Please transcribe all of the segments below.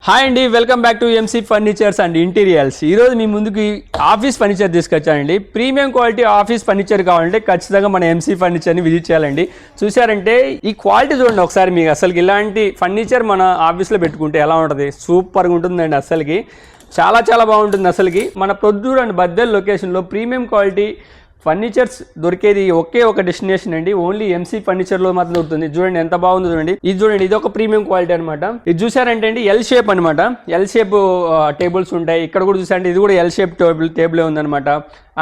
Hi అండి, welcome back to MC furnitures and interiors. ఈరోజు మీ ముందుకి ఆఫీస్ ఫర్నిచర్ తీసుకొచ్చానండి. ప్రీమియం క్వాలిటీ ఆఫీస్ ఫర్నిచర్ కావాలంటే ఖచ్చితంగా మన ఎంసీ ఫర్నిచర్ని విజిట్ చేయాలండి. చూసారంటే ఈ క్వాలిటీ చూడండి ఒకసారి. మీకు అసలుకి ఇలాంటి ఫర్నిచర్ మన ఆఫీస్లో పెట్టుకుంటే ఎలా ఉంటుంది, సూపర్గా ఉంటుందండి. అసలుకి చాలా చాలా బాగుంటుంది. అసలుకి మన ప్రొద్దుటూరు అండ్ బద్దెల్ లొకేషన్లో ప్రీమియం క్వాలిటీ ఫర్నిచర్స్ దొరికేది ఒకే ఒక డెస్టినేషన్ అండి. ఓన్లీ ఎంసీ ఫర్నిచర్ లో మాత్రం దొరుకుతుంది. చూడండి ఎంత బాగుందో చూడండి. ఇది చూడండి, ఇది ఒక ప్రీమియం క్వాలిటీ అనమాట. ఇది చూసారంటే అండి ఎల్ షేప్ అనమాట. ఎల్ షేప్ టేబుల్స్ ఉంటాయి. ఇక్కడ కూడా చూసారంటే ఇది కూడా ఎల్ షేప్ టేబుల్ ఉందన్నమాట.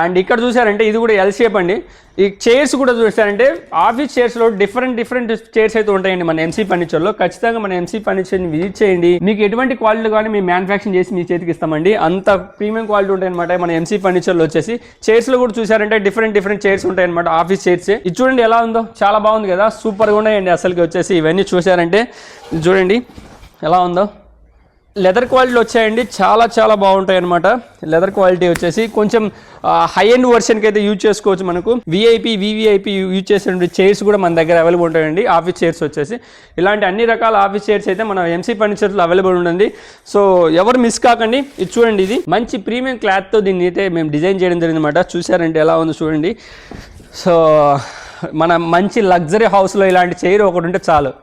అండ్ ఇక్కడ చూసారంటే ఇది కూడా ఎల్ షేప్ అండి. ఈ చైర్స్ కూడా చూసారంటే ఆఫీస్ చైర్స్లో డిఫరెంట్ చైర్స్ అయితే ఉంటాయండి మన ఎంసీ ఫర్నిచర్లో. ఖచ్చితంగా మన ఎంసీ ఫర్నిచర్ని విజిట్ చేయండి. మీకు ఎటువంటి క్వాలిటీ కానీ మేము మ్యానుఫ్యాక్చరింగ్ చేసి మీ చేతికి ఇస్తామండి. అంత ప్రీమియం క్వాలిటీ ఉంటాయి అనమాట మన ఎంసీ ఫర్నిచర్లో వచ్చేసి. చైర్స్లో కూడా చూసారంటే డిఫరెంట్ చైర్స్ ఉంటాయి అనమాట, ఆఫీస్ చైర్స్. ఇది చూడండి ఎలా ఉందో, చాలా బాగుంది కదా, సూపర్గా ఉన్నాయండి అసలుకి వచ్చేసి. ఇవన్నీ చూసారంటే చూడండి ఎలా ఉందో. లెదర్ క్వాలిటీ వచ్చాయండి, చాలా బాగుంటాయి అనమాట. లెదర్ క్వాలిటీ వచ్చేసి కొంచెం హై ఎండ్ వర్షన్కి అయితే యూజ్ చేసుకోవచ్చు. మనకు వివిఐపి యూజ్ చేసే చైర్స్ కూడా మన దగ్గర అవైలబుల్ ఉంటాయండి. ఆఫీస్ చైర్స్ వచ్చేసి ఇలాంటి అన్ని రకాల ఆఫీస్ చైర్స్ అయితే మన ఎంసీ ఫర్నిచర్లో అవైలబుల్ ఉంటుంది. సో ఎవరు మిస్ కాకండి. ఇది చూడండి, ఇది మంచి ప్రీమియం క్లాత్తో దీన్ని అయితే మేము డిజైన్ చేయడం జరిగింది అనమాట. చూసారంటే ఎలా ఉందో చూడండి. సో మన మంచి లగ్జరీ హౌస్లో ఇలాంటి చైర్ ఒకటి ఉంటే చాలు,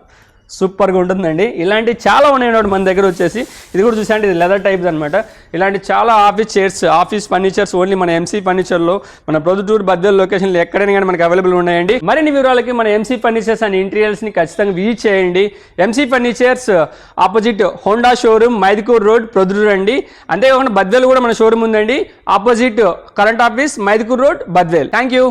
సూపర్గా ఉంటుందండి. ఇలాంటి చాలా ఉన్నాయి మన దగ్గర వచ్చేసి. ఇది కూడా చూసాంటే ఇది లెదర్ టైప్స్ అనమాట. ఇలాంటి చాలా office chairs, office furnitures only మన ఎంసీ ఫర్నిచర్లో మన ప్రొద్దుటూరు బద్దెల్ లొకేషన్లో ఎక్కడైనా కానీ మనకు అవైలబుల్ ఉన్నాయండి. మరిన్ని వివరాలకి మన ఎంసీ ఫర్నిచర్స్ అండ్ ఇంటీరియర్స్ని ఖచ్చితంగా విజిట్ చేయండి. MC furnitures opposite Honda showroom, Mydukur road, Proddatur అండి. అంతేకాకుండా బద్దెల్ కూడా మన షోరూమ్ ఉందండి. Opposite current office, Mydukur road, Badvel. Thank you.